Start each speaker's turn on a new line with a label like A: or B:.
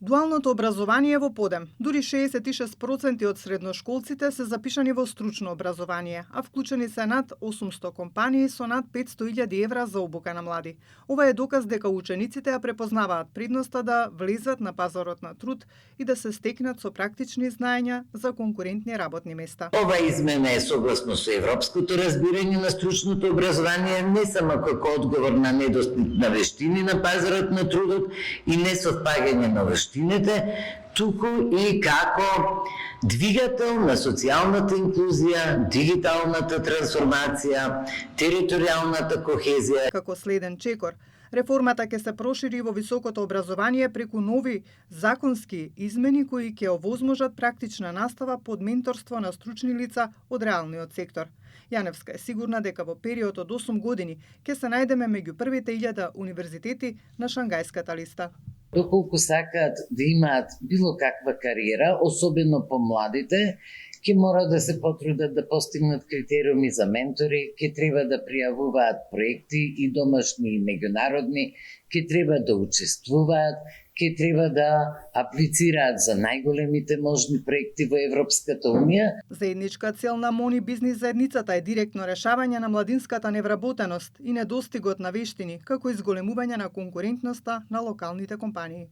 A: Дуалното образование во подем. Дури 66% од средношколците се запишани во стручно образование, а вклучени се над 800 компании со над 500.000 евра за обука на млади. Ова е доказ дека учениците ја препознаваат предноста да влезат на пазарот на труд и да се стекнат со практични знаења за конкурентни работни места.
B: Ова измена е согласно со европското разбирање на стручното образование не само како одговор на недостиг на вештини на пазарот на трудот и несовпагање на вештините, туку и како двигател на социјалната инклузија, дигиталната трансформација, територијалната кохезија.
A: Како следен чекор, реформата ќе се прошири во високото образование преку нови законски измени кои ќе овозможат практична настава под менторство на стручни лица од реалниот сектор. Јаневска е сигурна дека во период од 8 години ќе се најдеме меѓу првите 1000 универзитети на Шангајската листа.
C: Доколку сакаат да имаат било каква кариера, особено помладите, ќе мора да се потрудат да постигнат критериуми за ментори, ќе треба да пријавуваат проекти и домашни и меѓународни, ќе треба да учествуваат, ќе треба да аплицираат за најголемите можни проекти во Европската Унија.
A: Заедничка цел на МОНИ бизнис заедницата е директно решавање на младинската невработеност и недостигот на вештини, како изголемување на конкурентноста на локалните компании.